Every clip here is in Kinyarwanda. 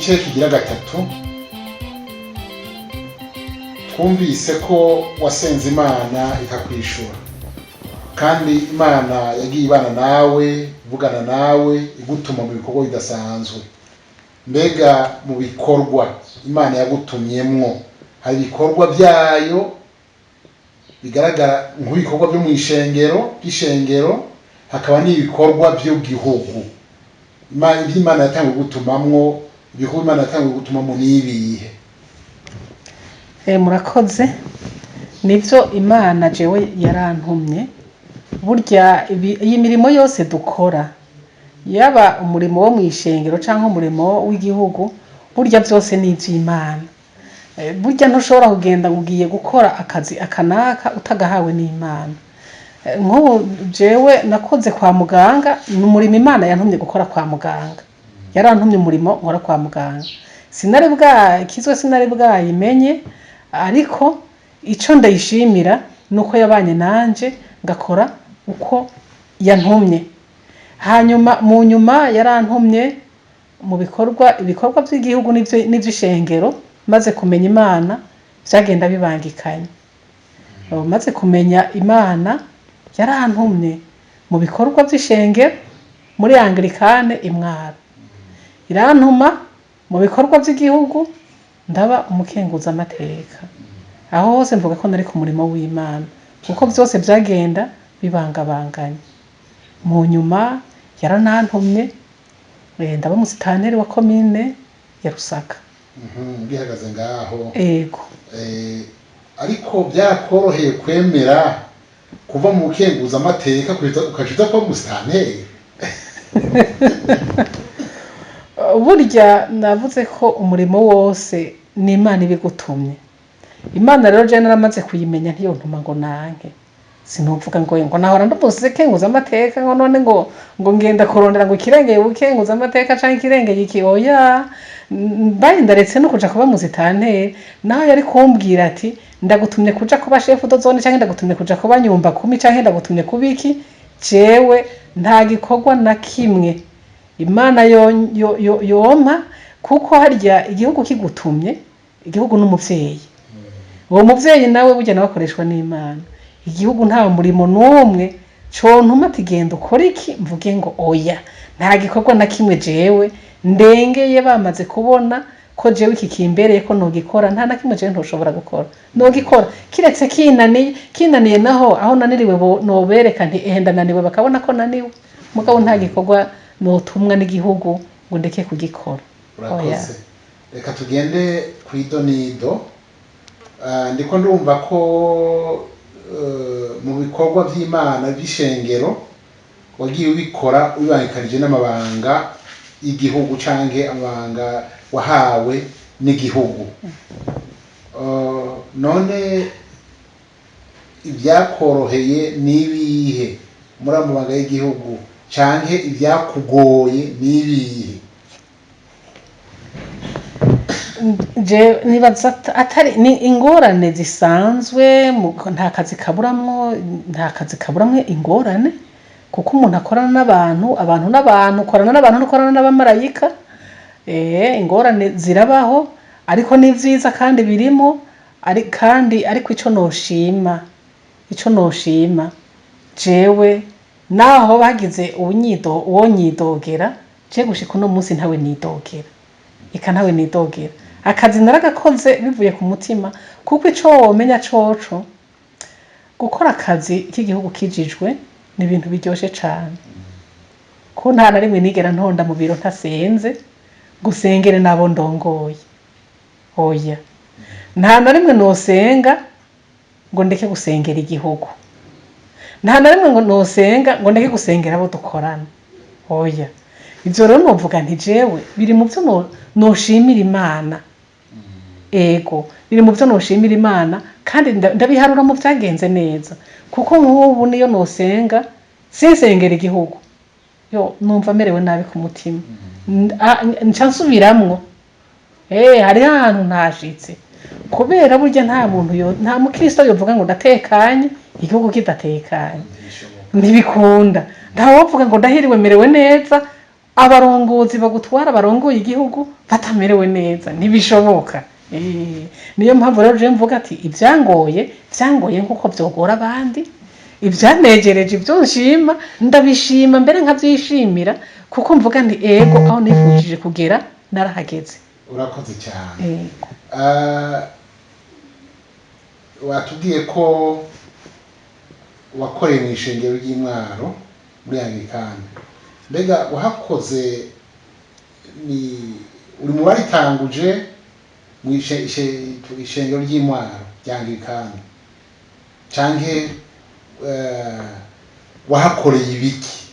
gice kigira gatatu twumvise ko wasenze Imana ikakwishura kandi Imana yagiye ibana nawe ivugana nawe igutuma mu bikorwa bidasanzwe. Mbega mu bikorwa Imana yagutumyemwo hari ibikorwa byayo bigaragara nk'ibikorwa byo mu ishengero hakaba n'ibikorwa by'igihugu. Imana yatangiye gutumamwo ibikorwa Imana yatangiye gutumamo n'ibihe? Murakoze. Nivyo Imana jewe yarantumye. Burya iyi mirimo yose dukora, yaba umurimo wo mu ishengero cyangwa umurimo w'igihugu, burya byose ni iby'Imana. Burya ntushobora kugenda ugiye gukora akazi akanaka utagahawe n'Imana. Nk'ubu jewe nakoze kwa muganga, ni umurimo Imana yantumye gukora kwa muganga. Yarantumye umurimo nkora kwa muganga. Sinari bwayimenye, ariko ico ndayishimira nuko yabanye nanje ngakora uko yantumye. Hanyuma mu nyuma yarantumye mu ibikorwa by'igihugu n'ivy'ishengero. Maze kumenya Imana byagenda bibangikanye. Maze kumenya Imana yarantumye mu bikorwa by'ishengero muri Anglikane Imwaro. Irantuma mu bikorwa by'igihugu ndaba umukenguza amateka. Aho hose mvuga ko nari ku murimo w'Imana kuko byose byagenda bibangabanganye. Mu nyuma yaranantumye ndaba umusitanteri wa komine ya Rusaka. Bihagaze ngaho. Ego. Ariko byakoroheye kwemera kuva mu bukenguza amateka ukajita kwa umusitanteri? Burya navuze ko umurimo wose ni Imana ibigutumye. Imana rero je naramaze kuyimenya ntiyontuma ngo nanke. Sinuvuga ngo nahora ndumvise kenguza amateka ngo none ngo ngenda kurondera ngo ikirengeye bukenguza amateka canke ikirengeye iki. Oya, mbaye ndaretse no kuja kuba musitanteri. Naho yari kumbwira ati ndagutumye kuja kuba chef de zone canke ndagutumye kuja kuba nyumba kumi canke ndagutumye kubiki, jewe nta gikorwa na kimwe Imana yompa, kuko harya igihugu kigutumye, igihugu n'umuvyeyi. Uwo muvyeyi nawe burya nabakoreshwa n'Imana. Igihugu nta murimo n'umwe contuma ati genda ukora iki mvuge ngo oya. Nta gikorwa na kimwe jewe ndengeye bamaze kubona ko jewe iki kimbereye ko nogikora, nta na kimwe jewe ntoshobora gukora. Nogikora kiretse kinaniye naho aho naniriwe nobereka nti ndananiwe bakabona ko naniwe. Mugabo nta gikorwa notumwa n'igihugu ngo ndeke kugikora. Urakoze. Reka tugende kw'idonido. Ndiko ndumva ko mu bikorwa by'Imana by'ishengero wagiye ubikora ubibangikanije n'amabanga y'igihugu canke amabanga wahawe n'igihugu. None ibyakoroheye nibihe muri amabanga y'igihugu canke ibyakugoye nibihe? Je nibaza atari ni ingorane zisanzwe. Nta kazi kaburamwe ingorane, kuko umuntu akorana n'abantu, ukorana n'abantu n'ukorana n'abamarayika. Ingorane zirabaho, ariko ni vyiza kandi birimo. Ariko ico noshima jewe naho bagize uwo nyidogera, je gushika uno munsi ntawe nidogera. Akazi naragakoze bivuye ku mutima, kuko ico womenya coco gukora akazi k'igihugu kijijwe ni ibintu biryoshe cane. Ko nta na rimwe nigera ntonda mu biro ntasenze gusengere nabo ndongoye. Oya, nta na rimwe nosenga ngo ndeke gusengera igihugu. Nta na rimwe ngo nosenga ngo ndeke gusengera abo dukorana. Oya, ivyo rero novuga nti jewe biri mu byo noshimira Imana. Ego, biri mu byo noshimira Imana kandi ndabiharura mu byagenze neza. Kuko nk'ubu niyo nosenga sinsengera igihugu, numva merewe nabi ku mutima. Nca nsubiramwo. Hari ahantu ntashitse. Kubera burya nta mukristo yovuga ngo ndatekanye igihugu kidatekanye. Ntibikunda. Nta wovuga ngo ndahiriwe merewe neza abarongozi bagutwara barongoye igihugu batamerewe neza ntibishoboka. Niyo mpamvu rero je mvuga ati ibyangoye nkuko byogora abandi, ibyanegereje ibyo nshima ndabishima mbere nkabyishimira kuko mvuga nti ego aho nifujije kugera narahageze. urakoze cyane. Watubwiye ko wakoreye mu ishengero ry'Imwaro muri Anglikani, mbega wahakoze uri mu baritanguje mu ishengero ry'Imwaro rya Anglikani canke wahakoreye ibiki?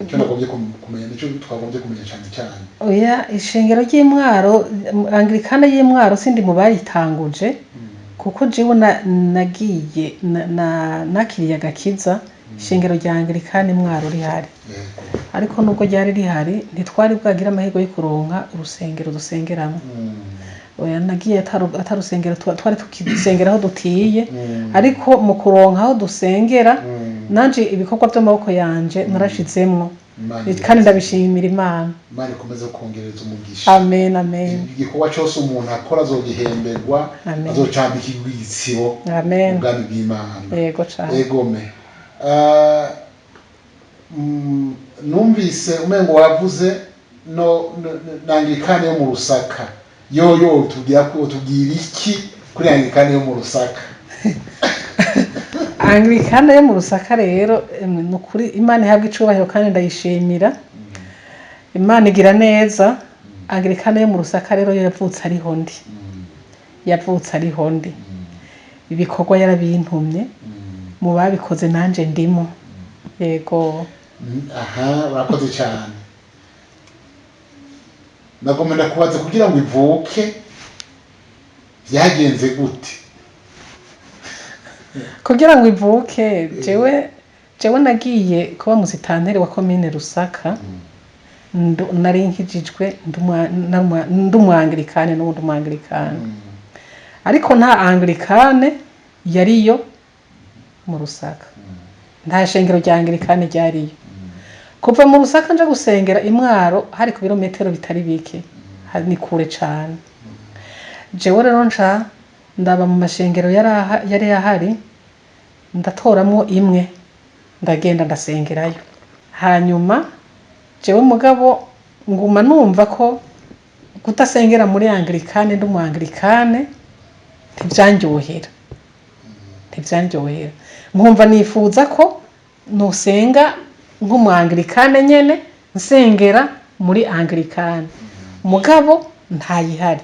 Icyo nagombye kumenya, nicyo twagombye kumenya cyane. Oya, ishengero ry'Imwaro, Anglikani y'Imwaro sindi mu bayitanguje kuko jewe nagiye nakiriye agakiza ishengero rya Anglikani Imwaro rihari. Ariko nubwo ryari rihari ntitwari bwagira amahirwe yo kuronka urusengero dusengeramo. Oya, nagiye atarusengero twari tukisengera aho dutiye, ariko mu kuronka aho dusengera nanje ibikorwa by'amaboko yanje narashizemwo kandi ndabishimira Imana. Imana ikomeze kongereza umugisha. Amen, amen. Igikorwa cyose umuntu akora azogihemberwa, azocambikirwa igitsibo. Amen. Ubwami bw'Imana. Yego cyane. Yego me. Numvise umengo wavuze Anglikani yo mu Rusaka. Yo tubwira iki kuri Anglikani yo mu Rusaka? Anglikani yo mu Rusaka rero nukuri Imana ihabwa icubahiro kandi ndayishimira. Imana igira neza. Anglikani yo mu Rusaka rero yavutse ariho ndi. Ibikorwa yarabintumye mu babikoze nanje ndimo. Yego. Aha, urakoze cyane. Nagomba kubaza kugira ngo ivuke byagenze gute? Kugira ngo ivuke jewe nagiye kuba musitanteri wa komine Rusaka. Nari nkijijwe ndumwanglikane n'undi mwanglikane. Ariko nta Anglikane yariyo mu Rusaka. Nta shengero rya Anglikane ryariyo. Kuva mu Rusaka nje gusengera Imwaro hari ku birometero bitari bike, ni kure cyane. Jewe rero ndaba mu mashengero yari ahari, ndatoramwo imwe ndagenda ndasengerayo. Hanyuma jewe mugabo nguma numva ko kutasengera muri Anglikane ndumwanglikane ntibyanjyohera. Nkumva nifuza ko nosenga nk'umwanglikane nyene nsengera muri Anglikane. Mugabo ntayihari.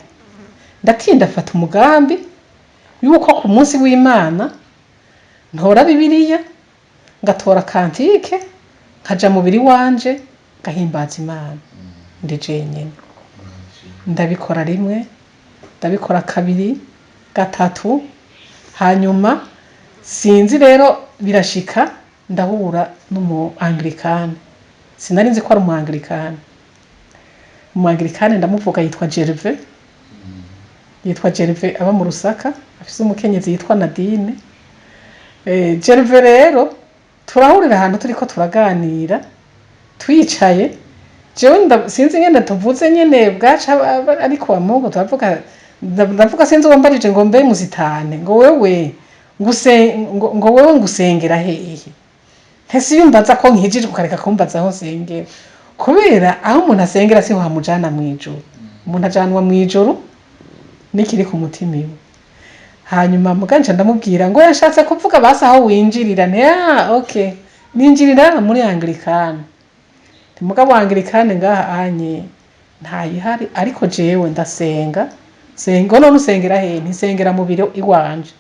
Ndatinda fata umugambi yuko ku munsi w'Imana ntora Bibiliya ngatora kantike nkaja mu biri wanje gahimbaza Imana ndi jenyene. Ndabikora rimwe, ndabikora kabiri, gatatu, hanyuma sinzi rero birashika ndahura n'umu Anglikane. Sinari nzi ko ari umu Anglikane. Umu Anglikane ndamuvuga yitwa Gerve aba mu Rusaka, afise umukenyezi yitwa Nadine. Gerve rero turahurira ahantu turiko turaganira twicaye, jewe sinzi ngene tuvuze nyene bwaca ariko amungu ndavuga sinzi uwo mbarije ngo mbe musitane ngo wewe ngusengera hehe. Ntese yumbaza ko nkijije ukareka kumbaza aho nsengera, kubera aho umuntu asengera siho hamujana mwijuru. Umuntu ajanwa mwijuru nikiri ku mutima iwe. Hanyuma muganje ndamubwira ngo yashatse kuvuga basa aho winjirira. Okay, ninjirira muri Anglikane. Mugabo Anglikane ngaha anye ntayihari, ariko jewe ndasenga none usengera hehe? Ntisengera mu biro iwanje.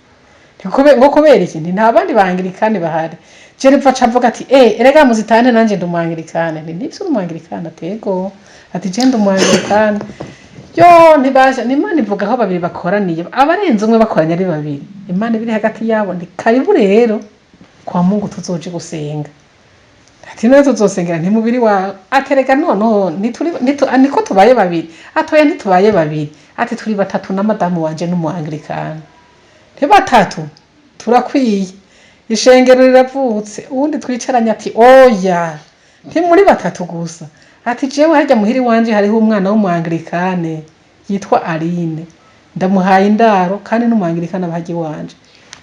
Ngo kubera iki nta bandi ba Anglikane bahari. Jere pfa avuga ati erega muzitane nanje ndumwanglikane. Ndivyo umwanglikane atego ati je ndumwanglikane. Yo ntibasha n'Imana ivuga aho babiri bakoraniye, abarenze umwe bakoranya ari babiri, Imana biri hagati yabo. Ndi karibu rero kwa Mungu tuzoje gusenga. Ati none tuzosengera ntimubiri wa aterega noneho niko tubaye babiri. Atoya ntitubaye babiri, ati turi batatu na madamu wanje n'umwanglikane. Batatu turakwiye. Ishengero riravutse, ubundi twicaranye ati oya ntimuri batatu gusa ati jewe harya muhiri wanje hariho umwana w'umwangirikane yitwa Aline ndamuhaye indaro kandi n'umwangirikane abahaji wanje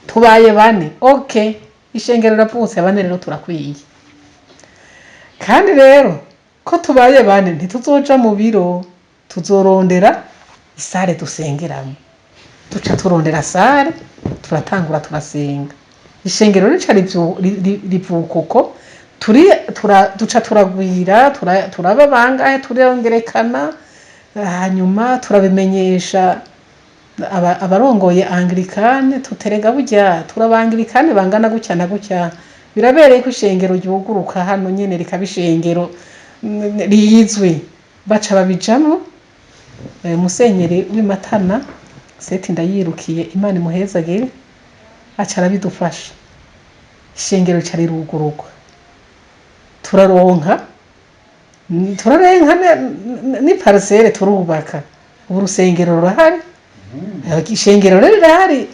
tubaye bane okay ishengero ravutse bane rero turakwiye kandi rero ko tubaye bane ntituzoja mu biro tuzorondera isare dusengeramo duca turondera sare turatangura turasenga ishengero rica rivuka uko duca turagwira turaba bangahe turongerekana hanyuma turabimenyesha abarongoye anglikane tuterega burya turabanglikane bangana gutya na gutya birabereye ko ishengero ryuguruka hano nyene rikaba ishengero rizwi baca babijamwo musenyeri w'imatana seti ndayirukiye imana imuhezagire aca arabidufasha ishengero rica rirugururwa turarenka ni parcelle turubaka ubu rusengero rurahari ishengero rero rirahari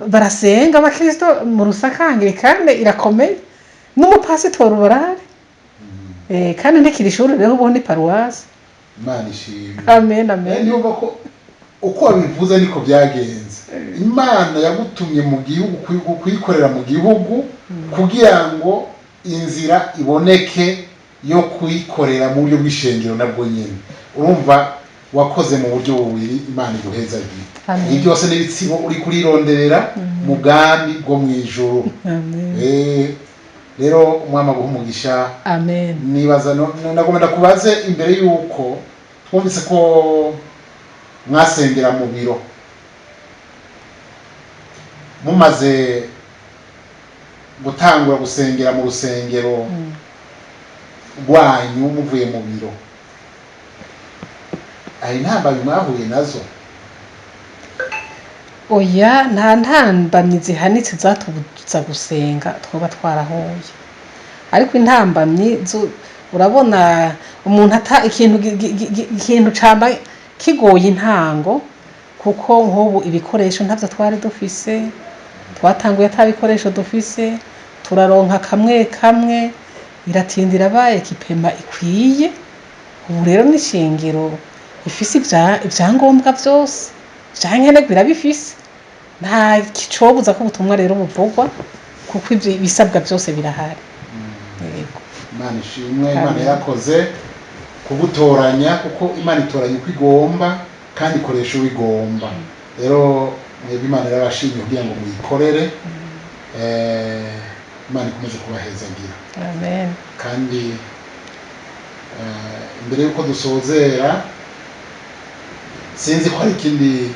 barasenga abakristo mu rusakangire kandi irakomeye n'umupasitori barahari kandi ntikiri ishuri rero ubu ni paruwasi Imana ishimwe amen amen niba ko uko wabivuze niko byagenze Imana yagutumye mu gihugu kuyikorera mu gihugu kugira ngo inzira iboneke yo kuyikorera mu buryo bw'ishengero nabwo nyine urumva wakoze mu buryo bubiri Imana iguhezagiye ibi byose n'ibitsibo uri kurironderera mu bwami bwo mu ijuru rero umwama guha umugisha amen nibaza nagomba kubaze imbere yuko twumvise ko mwasengera mu biro mumaze gutangura gusengera mu rusengero rwanyu muvuye mu biro ari ntambamyi mwahuye nazo oya nta ntambamyi zihanitse zatubuza gusenga twoba twarahuye ariko intambamyi urabona umuntu ata ikintu camba kigoye intango kuko nk'ubu ibikoresho ntavyo twari dufise twatanguye atabikoresho dufise turaronka kamwe iratindira baye kipema ikwiye ubu rero n'ishengero ifise ibyangombwa byose vyankenerwa birabifise nta kicobuza ko ubutumwa rero buvugwa kuko ibisabwa byose birahari yego Imana ishimwe Imana yakoze kugutoranya kuko Imana itoranya uko igomba kandi ikoresha uwo igomba rero mwebwe Imana yarabashimye kugira ngo muyikorere Imana ikomeze kubahezagira amen kandi imbere yuko dusozera sinzi ko hari ikindi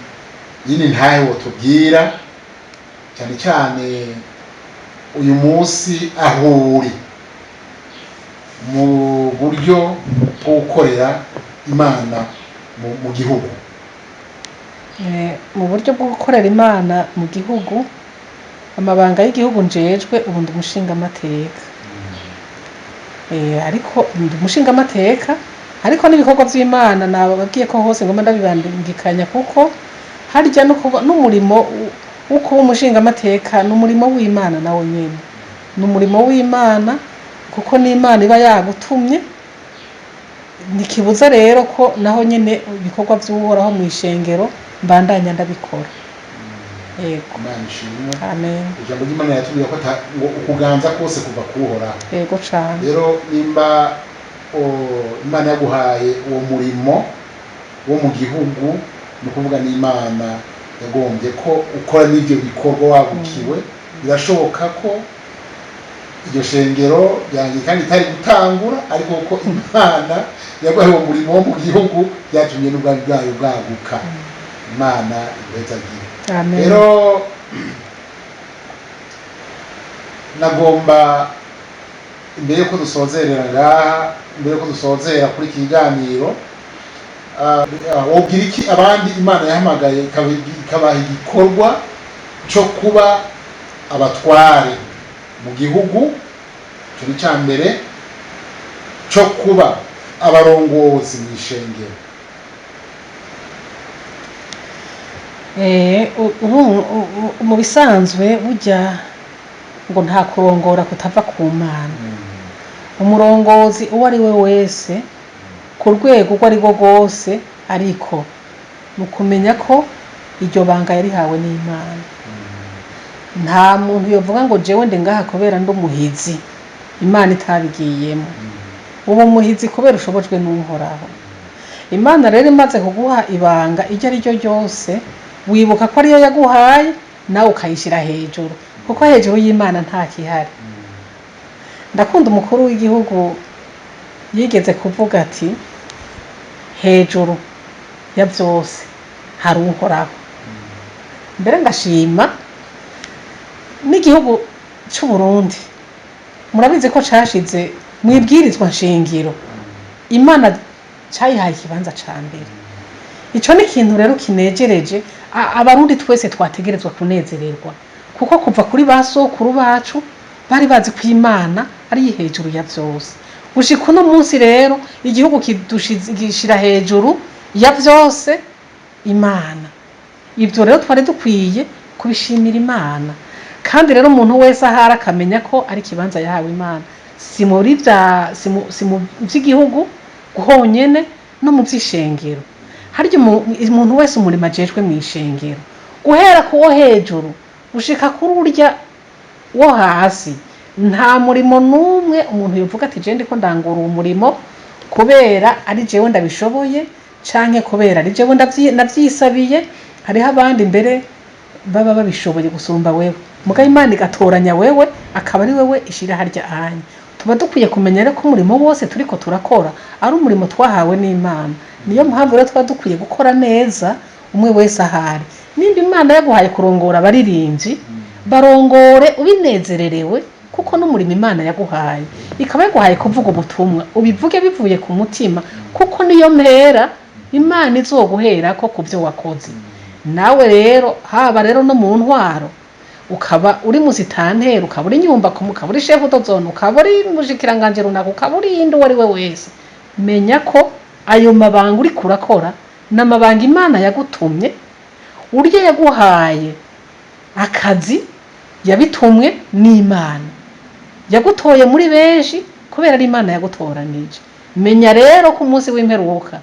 yini ntahe wotubwira cyane cyane uyu munsi aho uri mu buryo bwo gukorera Imana mu gihugu mu buryo bwo gukorera Imana mu gihugu amabanga y'igihugu njejwe ubu ndi umushingamateka ariko ndi umushingamateka ariko n'ibikorwa by'Imana nababwiye ko hose ngomba ndabibandingikanya kuko harya n'umurimo wo kuba umushingamateka n'umurimo w'Imana nawo nyene n'umurimo w'Imana kuko n'Imana iba yagutumye nikibuza rero ko naho nyene ibikorwa by'uhoraho mu ishengero mbandanya ndabikora yego Imana ishimwe amen ijambo ry'Imana yatubwiye ko ngo ukuganza kose kuva kuhoraho yego cyane rero nimba Imana yaguhaye uwo murimo wo mu gihugu ni ukuvuga n'Imana yagombye ko ukora n'ibyo bikorwa wagukiwe birashoboka ko iryo shengero ryanjye kandi itari gutangura ariko ko Imana yaguhaye uwo murimo wo mu gihugu byatumye n'ubwami bwayo bwaguka Imana ibezagira rero nagomba imbere yuko dusozerera ngaha imbere yuko dusozera kuri iki kiganiro wobwira iki abandi Imana yahamagaye ikabaha igikorwa cyo kuba abatware mu gihugu cyo ni cyambere cyo kuba abarongozi mu ishengero mu bisanzwe burya ngo nta kurongora kutava ku Mana umurongozi uwo ari we wese ku rwego urwo ari rwo rwose, ariko ni ukumenya ko iryo banga yarihawe n'Imana. Nta muntu yovuga ngo jewe ndi ngaha kubera ndi umuhizi Imana itabigiyemo. Ubu muhizi kubera ushobojwe n'Uhoraho. Imana rero imaze kuguha ibanga iryo ari ryo ryose, wibuka ko ariyo yaguhaye nawe ukayishyira hejuru, kuko hejuru y'Imana nta kihari. Ndakunda umukuru w'igihugu yigeze kuvuga ati hejuru ya byose hari Uhoraho. Mbere ngashima n'igihugu cy'u Burundi, murabizi ko cashize mu ibwirizwa nshingiro Imana cyayihaye ikibanza ca mbere. Ico ni ikintu rero kinejereje abarundi twese twategerezwa kunezererwa, kuko kuva kuri basokuru bacu bari bazi ko Imana ari hejuru ya byose. Gushika uno munsi rero igihugu kidushyira hejuru ya byose Imana. Ibyo rero twari dukwiye kubishimira Imana, kandi rero umuntu wese ahari akamenya ko ari ikibanza yahawe Imana, si mu by'igihugu honyene no mu by'ishengero. Harya umuntu wese umurimo ajejwe mu ishengero, guhera ku wo hejuru gushika kuri urya wo hasi, nta murimo n'umwe umuntu yovuga ati je ndiko ndangura umurimo kubera ari jewe ndabishoboye canke kubera ari jewe ndavyisabiye. Hariho abandi mbere baba babishoboye gusumba wewe, mugabo Imana igatoranya wewe akaba ari wewe ishira harya anya. Tuba dukwiye kumenya rero ko umurimo wose turiko turakora ari umurimo twahawe n'Imana. Niyo mpamvu rero tuba dukwiye gukora neza umwe wese ahari. Nimba Imana yaguhaye kurongora abaririmbyi, barongore ubinezererewe, kuko n'umurimo Imana yaguhaye. Ikaba yaguhaye kuvuga ubutumwa, ubivuge bivuye ku mutima, kuko niyo mpera Imana izoguhera ko kubyo wakoze. Nawe rero haba rero no mu ntwaro, ukaba uri musitanteri, ukaba uri nyumba ko ukaba uri chef d'ozone, ukaba uri mushikiranganje runaka, ukaba uri indi wari we wese, menya ko ayo mabanga uri kurakora n'amabanga Imana yagutumye. Uryo yaguhaye akazi yabitumwe n'Imana, yagutoye muri benshi kubera ari Imana yagutoranije. Menya rero ko umunsi w'imperuka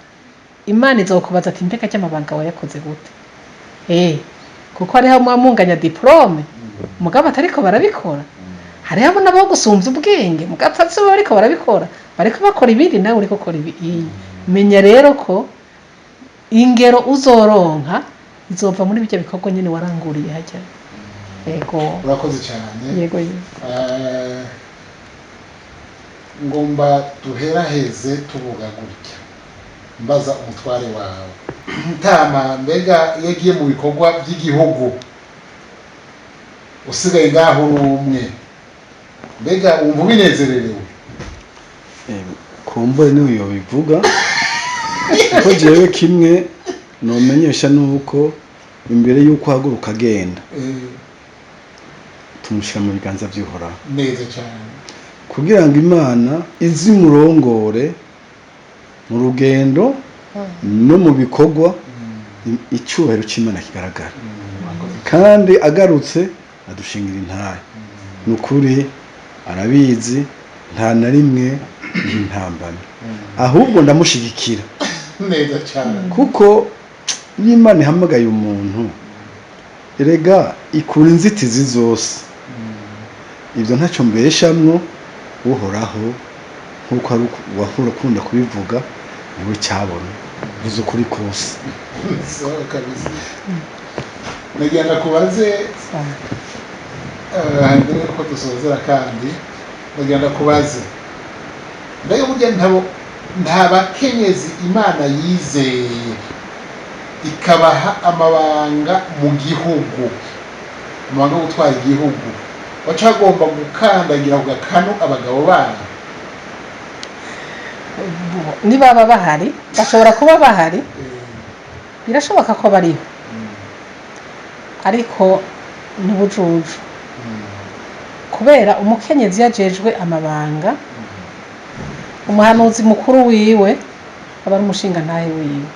Imana izokubaza ati mbega cy'amabanga wayakoze gute. Kuko hariho mwamunganya diplome mugabo atariko barabikora, hariho nabo gusumvya ubwenge mugabo atse bariko barabikora, bariko bakora ibindi nawe uriko ukora ibi. Menya rero ko ingero uzoronka izova muri bijya bikorwa nyine waranguriye hajya. Yego, urakoze cyane. Yego. Ngomba duheraheze tuvuga gutya, mbaza umutware wawe Ntama, mbega iyo agiye mu bikorwa by'igihugu usigaye ngaho umwe, mbega wumva ubinezererewe? Kumbure niwe yobivuga, kuko jewe kimwe nomenyesha nuko imbere yuko haguruka agenda tumushira mu biganza by'Uhoraho neza cyane, kugira ngo Imana izimurongore mu rugendo no mu bikorwa, icyubahiro cy'Imana kigaragara. Kandi agarutse adushingira intahe, nukuri arabizi, nta na rimwe intambara, ahubwo ndamushigikira neza cyane, kuko Imana ihamagaye umuntu erega ikura inzitizi zose. Ibyo ntacyo mbeshamwo, Uhoraho nkuko ari wahura ukunda kubivuga niwe cyabona bizo kuri kose. sawa kabisa. Nagira kubaze mbere ko dusozera, kandi nagira kubaze mbega burya nta bakenyezi Imana yizeye ikabaha amabanga mu gihugu, amabanga yo gutwara igihugu, bacagomba gukandagira ku gakanu abagabo babo? Nibaba bahari, bashobora kuba bahari, birashoboka ko bariho, ariko n'ubujuju, kubera umukenyezi yajejwe amabanga, umuhanuzi mukuru wiwe aba ari umushinga ntahe wiwe.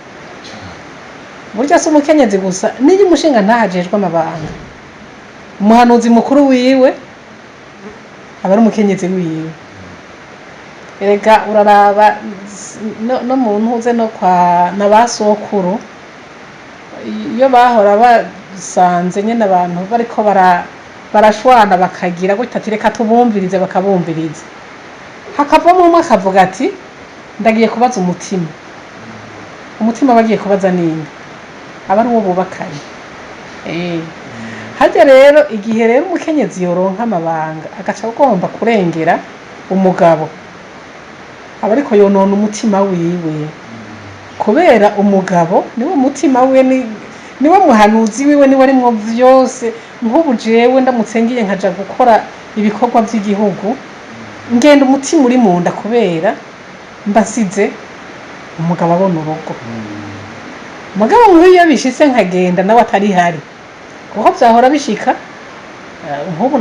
Burya si umukenyezi gusa, niyo umushinga ntahajejwe amabanga, umuhanuzi mukuru wiwe aba ari umukenyezi wiwe. erega uraraba no mu ntuze no kwa na basokuru iyo bahora basanze nyene abantu bariko barashwana bakagira gutya ati reka tubumvirize bakabumviriza hakavamo umwe akavuga ati ndagiye kubaza umutima bagiye kubaza nini aba ari uwo bubakanye harya rero igihe rero umukenyezi yoronka amabanga agaca agomba kurengera umugabo aba ariko yonona umutima wiwe kubera umugabo niwe mutima wiwe niwe muhanuzi wiwe niwe arimwo vyose nk'ubu jewe ndamutse ngiye nkaja gukora ibikorwa vy'igihugu ngenda umutima uri munda kubera mbasize umugabo abona urugo umugabo nk'iyo bishitse nkagenda nawe atari hari kuko vyahora bishika nk'ubu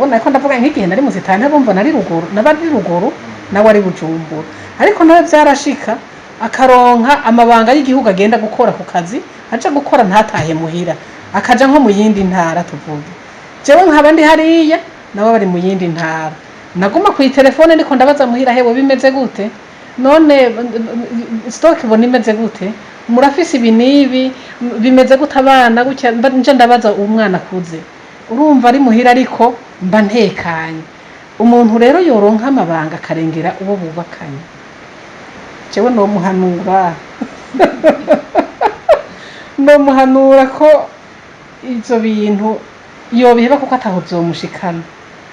nako ndavuga nk'igihe nari muzitane bumva nari ruguru nawe ari Bujumbura ariko nawe vyarashika akaronka amabanga y'igihugu agenda gukora ku kazi aja gukora ntatahe muhira akaja nko mu yindi ntara tuvuge jewe nkaba ndi hariya nawe bari mu yindi ntara naguma ku telefone ndiko ndabaza muhira hewe bimeze gute none stock ibona imeze gute murafise ibi nibi bimeze gute abana gutya nje ndabaza umwana akuze urumva ari muhira ariko mba ntekanye umuntu rero yoronka amabanga akarengera uwo bubakanye jewe no muhanura ko ivyo bintu yobiheba kuko ataho vyomushikana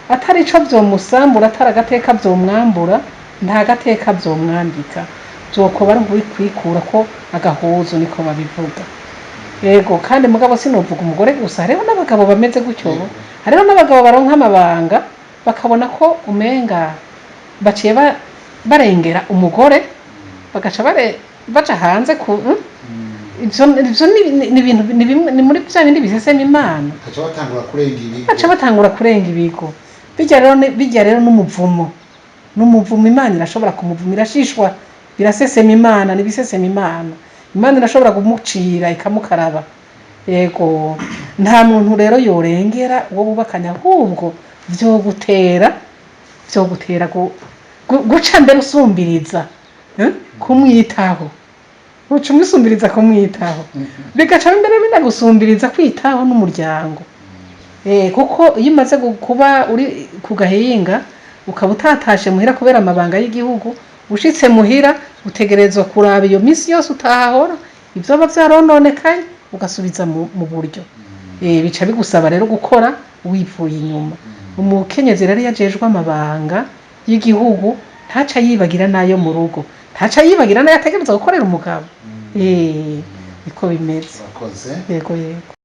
atari ico vyomusambura atari agateka vyomwambura nta gateka vyomwambika vyokoba ari kwikura ko agahuzu niko babivuga yego kandi mugabo sinovuga umugore gusa hariho n'abagabo bameze gutyo hariho n'abagabo baronka amabanga bakabona ko umenga baciye barengera umugore bagaca baca hanze ku ivyo ni ibintu ni muri bya bindi bisesema imana baca batangura kurenga ibigo bijya rero n'umuvumo imana irashobora kumuvumira irashishwa birasesema imana nibisesema imana irashobora kumucira ikamukaraba yego nta muntu rero yorengera uwo bubakanya ahubwo vyogutera guca mbere usumbiriza kumwitaho uca umwisumbiriza kumwitaho bigaca imbere binagusumbiriza kwitaho n'umuryango kuko iyo umaze kuba uri ku gahinga ukaba utatashe muhira kubera amabanga y'igihugu ushitse muhira utegerezwa kuraba iyo minsi yose utahahora ivyoba vyarononekaye ugasubiza mu buryo bica bigusaba rero gukora wivuye inyuma umukenyezi rero yajejwe amabanga y'igihugu ntaca yibagira nayo mu rugo ntaca yibagira nayo ategerezwa gukorera umugabo niko bimeze yego